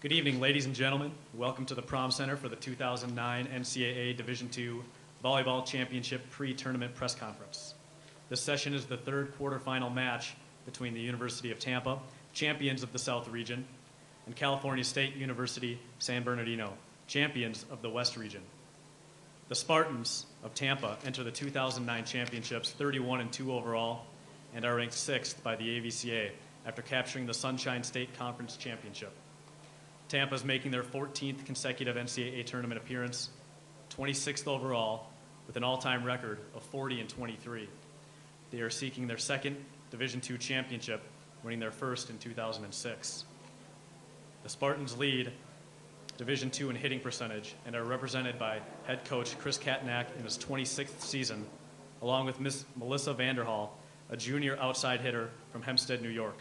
Good evening, ladies and gentlemen. Welcome to the Prom Center for the 2009 NCAA Division II Volleyball Championship Pre-Tournament Press Conference. This session is the third quarterfinal match between the University of Tampa, champions of the South Region, and California State University San Bernardino, champions of the West Region. The Spartans of Tampa enter the 2009 championships 31-2 overall and are ranked 6th by the AVCA after capturing the Sunshine State Conference Championship. Tampa is making their 14th consecutive NCAA tournament appearance, 26th overall, with an all-time record of 40-23. They are seeking their second Division II championship, winning their first in 2006. The Spartans lead Division II in hitting percentage and are represented by head coach Chris Katnack in his 26th season, along with Miss Melissa Vanderhall, a junior outside hitter from Hempstead, New York.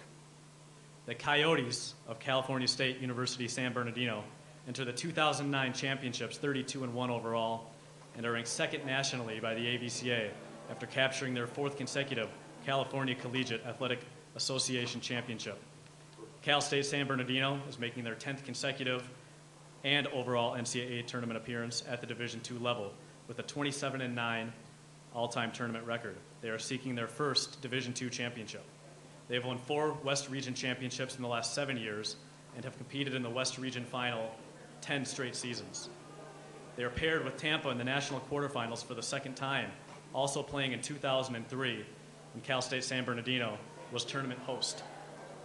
The Coyotes of California State University San Bernardino enter the 2009 championships 32-1 overall and are ranked second nationally by the AVCA after capturing their fourth consecutive California Collegiate Athletic Association championship. Cal State San Bernardino is making their 10th consecutive and overall NCAA tournament appearance at the Division II level with a 27-9 all-time tournament record. They are seeking their first Division II championship. They have won 4 West Region championships in the last 7 years and have competed in the West Region final 10 straight seasons. They are paired with Tampa in the national quarterfinals for the second time, also playing in 2003 when Cal State San Bernardino was tournament host.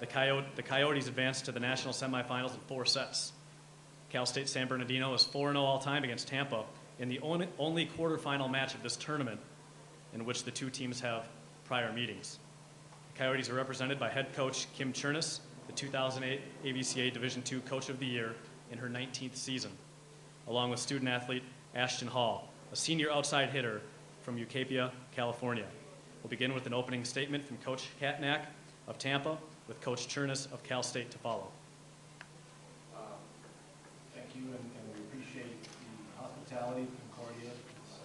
The Coyotes advanced to the national semifinals in 4 sets. Cal State San Bernardino is 4-0 all-time against Tampa in the only quarterfinal match of this tournament in which the two teams have prior meetings. Coyotes are represented by head coach Kim Chernis, the 2008 AVCA Division II Coach of the Year in her 19th season, along with student athlete Ashton Hall, a senior outside hitter from Eucapia, California. We'll begin with an opening statement from Coach Katnack of Tampa, with Coach Chernis of Cal State to follow. Thank you, and we appreciate the hospitality of Concordia. It's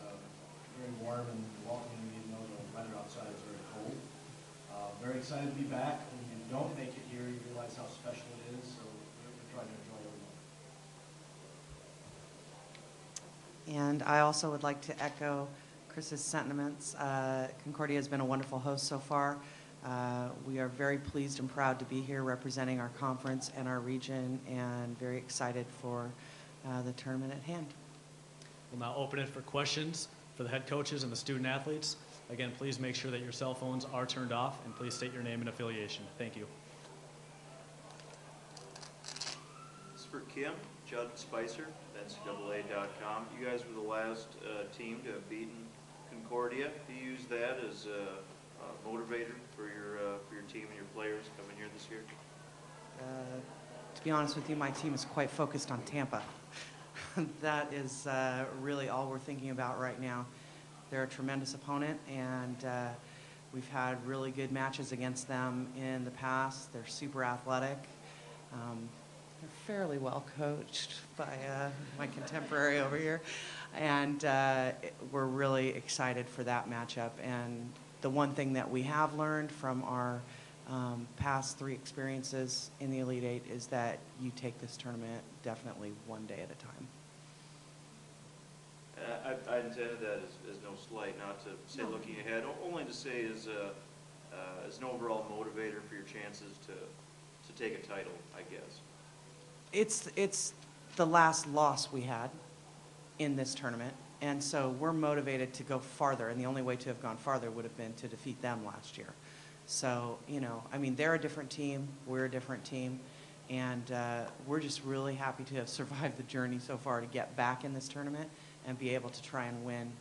very warm and welcoming, even though the weather outside is very cold. Very excited to be back. When you don't make it here, you realize how special it is, so we're trying to enjoy every moment. And I also would like to echo Chris's sentiments. Concordia has been a wonderful host so far. We are very pleased and proud to be here representing our conference and our region, and very excited for the tournament at hand. We'll now open it for questions for the head coaches and the student athletes. Again, please make sure that your cell phones are turned off, and please state your name and affiliation. Thank you. This is for Kim, Judd Spicer, NCAA.com. You guys were the last team to have beaten Concordia. Do you use that as a motivator for your team and your players coming here this year? To be honest with you, my team is quite focused on Tampa. That is really all we're thinking about right now. They're a tremendous opponent, and we've had really good matches against them in the past. They're super athletic. They're fairly well coached by my contemporary over here, and we're really excited for that matchup. And the one thing that we have learned from our past 3 experiences in the Elite Eight is that you take this tournament definitely one day at a time. I intended that as no slight, not to say looking ahead, only to say as an overall motivator for your chances to take a title, I guess. It's the last loss we had in this tournament, and so we're motivated to go farther, and the only way to have gone farther would have been to defeat them last year. So, I mean, they're a different team, we're a different team, and we're just really happy to have survived the journey so far to get back in this tournament and be able to try and win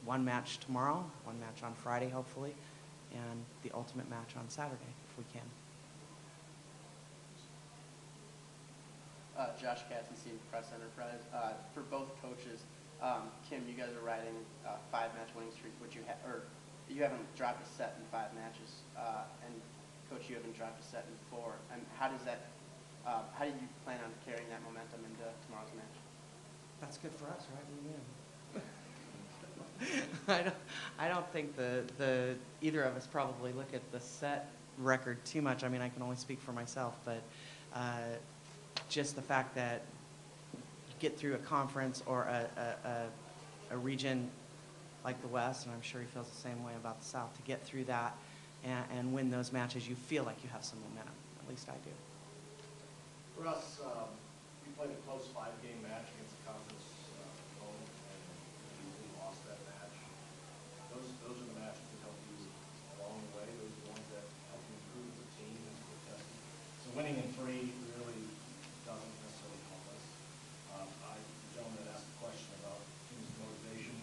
one match tomorrow, one match on Friday, hopefully, and the ultimate match on Saturday, if we can. Josh Katzenstein, Press Enterprise. For both coaches, Kim, you guys are riding 5-match winning streak, which you haven't dropped a set in 5 matches, and Coach, you haven't dropped a set in 4. And how do you plan on carrying that momentum into tomorrow's match? That's good for us, right? I don't think either of us probably look at the set record too much. I mean, I can only speak for myself, but just the fact that you get through a conference or a region like the West, and I'm sure he feels the same way about the South, to get through that and win those matches, you feel like you have some momentum. At least I do. For us, we played a close 5-game match against a conference opponent, and we lost that match. Those are the matches that help you along the way. Those are the ones that help you improve as a team and get tested. So winning in 3 really doesn't necessarily help us. The gentleman that asked the question about team's motivation,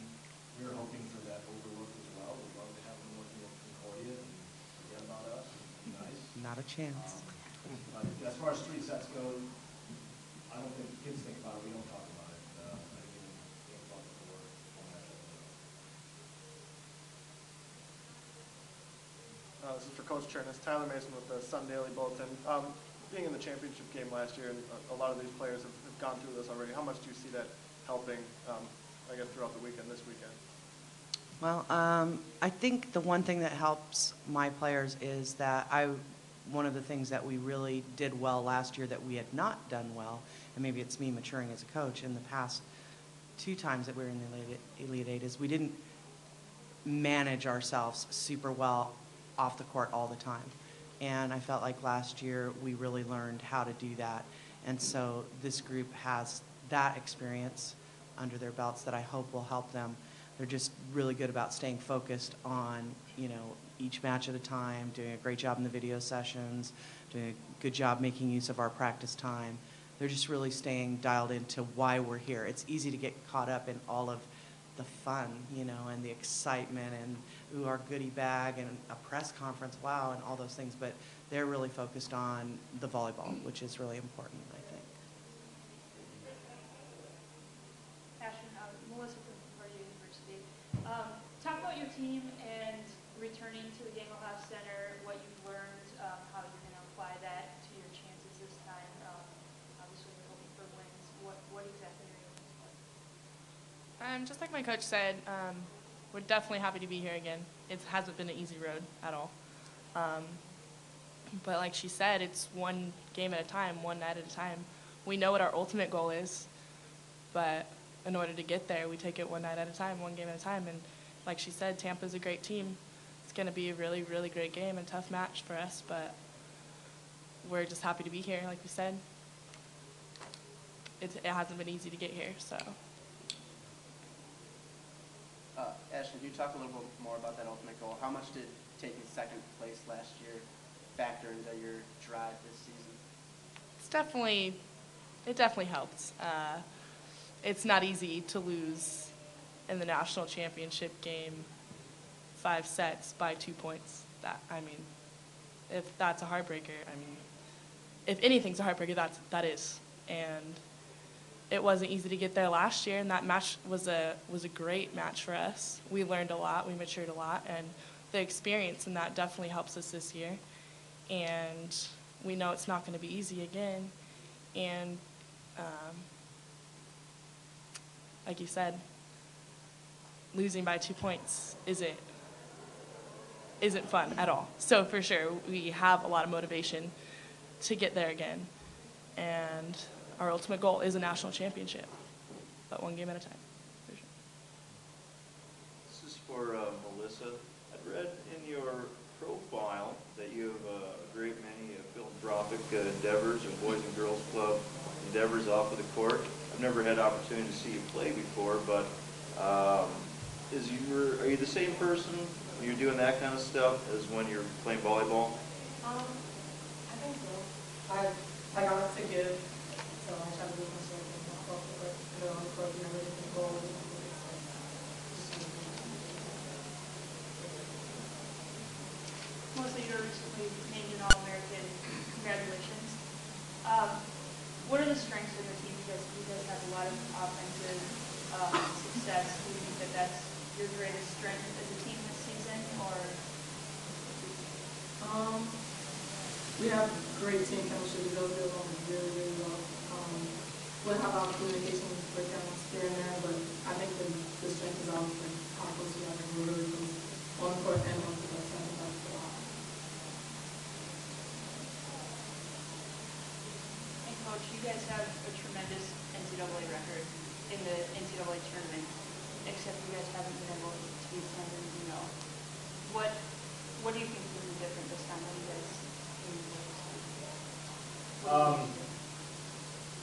we're hoping for that overlook as well. We'd love to have them working with Concordia and forget about us. It'd be nice. Not a chance. But as far as 3 sets go, I don't think kids think about it. We don't talk about it. I think we think about it before one match at a time. This is for Coach Chernis. Tyler Mason with the Sun Daily Bulletin. Being in the championship game last year, and a lot of these players have gone through this already, how much do you see that helping, I guess, throughout the weekend, this weekend? Well, I think the one thing that helps my players is that one of the things that we really did well last year that we had not done well, and maybe it's me maturing as a coach, in the past 2 times that we were in the Elite Eight, is we didn't manage ourselves super well off the court all the time. And I felt like last year we really learned how to do that. And so this group has that experience under their belts that I hope will help them. They're just really good about staying focused on, each match at a time, doing a great job in the video sessions, doing a good job making use of our practice time. They're just really staying dialed into why we're here. It's easy to get caught up in all of the fun, and the excitement and our goodie bag and a press conference, wow, and all those things. But they're really focused on the volleyball, which is really important, I think. Ashton, Melissa from Concordia University. Talk about your team and returning to the Gangelhoff Center, what you've learned, how you're going to apply that to your chances this time. Obviously, you're hoping for wins. What exactly are you looking for? Just like my coach said, we're definitely happy to be here again. It hasn't been an easy road at all. But like she said, it's one game at a time, one night at a time. We know what our ultimate goal is, but in order to get there, we take it one night at a time, one game at a time. And like she said, Tampa's a great team. It's going to be a really, really great game and tough match for us, but we're just happy to be here, like we said. It hasn't been easy to get here, so. Ashton, can you talk a little bit more about that ultimate goal? How much did taking 2nd place last year factor into your drive this season? It definitely helped. It's not easy to lose in the national championship game 5 sets by 2 points. If that's a heartbreaker, if anything's a heartbreaker, that is. And it wasn't easy to get there last year, and that match was a great match for us. We learned a lot, we matured a lot, and the experience in that definitely helps us this year. And we know it's not going to be easy again. And like you said, losing by 2 points isn't fun at all. So for sure, we have a lot of motivation to get there again. And our ultimate goal is a national championship, but one game at a time, for sure. This is for Melissa. I'd read in your profile that you have a great many philanthropic endeavors and Boys and Girls Club endeavors off of the court. I've never had opportunity to see you play before, but are you the same person when you're doing that kind of stuff as when you're playing volleyball? I think so. I got to give, so I try to do myself and not off the court, on the court, never different goals. Melissa, you were recently named an All-American. Congratulations. What are the strengths of the team? Because you guys have a lot of offensive success. Do you think that that's your greatest strength as a team this season, or? We have great team chemistry. We go along really, really well. We'll have our communication breakdowns here and there, but I think the strength is always like how close we are. We're really close on the court and off the court. So I think that's a lot. And Coach, Coach, you guys have a tremendous NCAA record in the NCAA tournament, except you guys haven't been able to beat San Bernardino. What do you think will be different this time? What do you guys think will be different?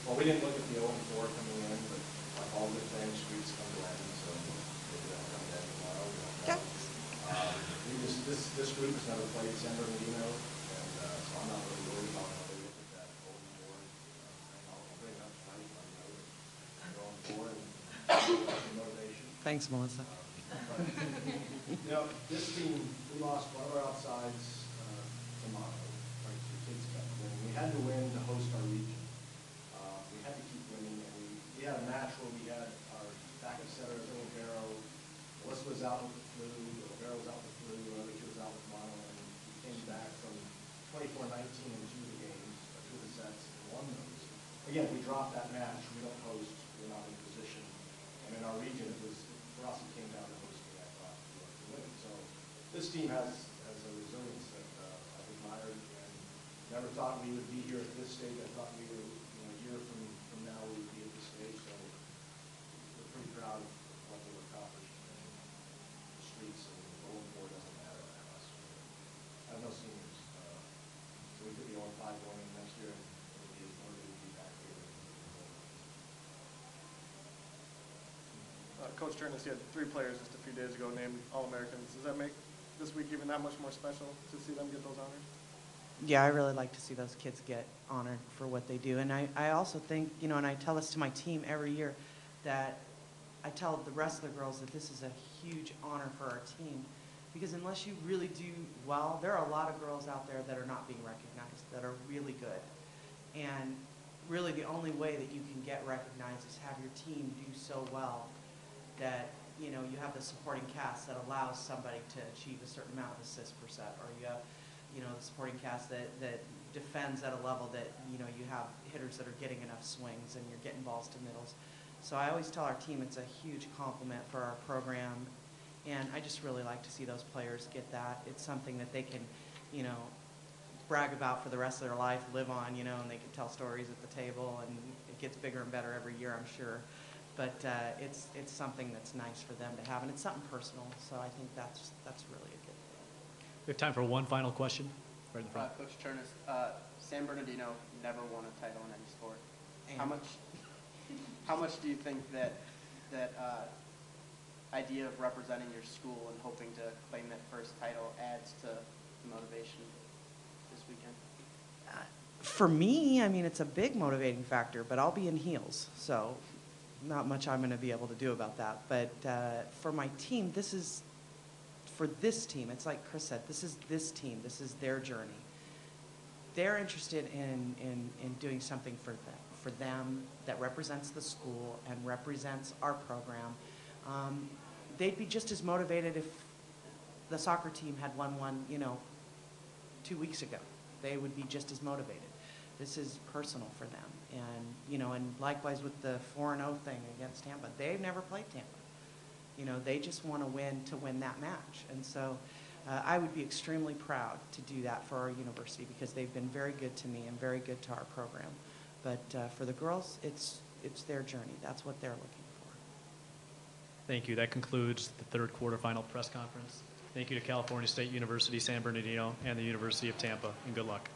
Well, we didn't look at the 0-4 coming in, but like all good things, streaks come to end, so maybe that'll come to end tomorrow. We don't know. This group has never played San Bernardino, and so I'm not really worried about how they look at that 0-4. I'll bring it up tonight if I know that 0-4 and motivation. Thanks, Melissa. You know, this team, we lost one of our outsides to Mono. Our two kids kept winning. We had to win to host our region. We had to keep winning, and we had a match where we had our backup setter, Barrow. Melissa was out with the flu, Barrow was out with the flu, Richard was out with Mono, and we came back from 24-19 in two of the games, two of the sets, and won those. Again, we dropped that match. We don't host. We're not in position. And in our region, it was, for us, it came down to hosting that class to win. So this team has a resilience that I've admired, and never thought we would be here at this stage. I thought we were, a year from now we would be at this stage. So we're pretty proud of what they've accomplished. And the streets and 0-4 doesn't matter to us. I have no seniors, so we could be 0-5 going in next year, and it would be as motivated to be back here. Coach Turnus, you had 3 players just a few days ago named All-Americans. Does that make this week even that much more special to see them get those honors? Yeah, I really like to see those kids get honored for what they do. And I also think, and I tell this to my team every year, that I tell the rest of the girls that this is a huge honor for our team. Because unless you really do well, there are a lot of girls out there that are not being recognized, that are really good. And really the only way that you can get recognized is have your team do so well that you have the supporting cast that allows somebody to achieve a certain amount of assists per set, or you have the supporting cast that defends at a level that you have hitters that are getting enough swings and you're getting balls to middles. So I always tell our team it's a huge compliment for our program, and I just really like to see those players get that. It's something that they can brag about for the rest of their life, live on, and they can tell stories at the table, and it gets bigger and better every year, I'm sure. But it's something that's nice for them to have, and it's something personal. So I think that's really a good thing. We have time for one final question. Right in the front. Coach Turnus, San Bernardino never won a title in any sport. And How much do you think that idea of representing your school and hoping to claim that first title adds to the motivation this weekend? For me, it's a big motivating factor, but I'll be in heels, so not much I'm going to be able to do about that. But for my team, for this team, it's like Chris said, this is this team. This is their journey. They're interested in doing something for them that represents the school and represents our program. They'd be just as motivated if the soccer team had won one, 2 weeks ago. They would be just as motivated. This is personal for them. And, and likewise with the 4-0 thing against Tampa. They've never played Tampa. They just want to win that match. And so I would be extremely proud to do that for our university because they've been very good to me and very good to our program. But for the girls, it's their journey. That's what they're looking for. Thank you. That concludes the third quarterfinal press conference. Thank you to California State University, San Bernardino, and the University of Tampa, and good luck.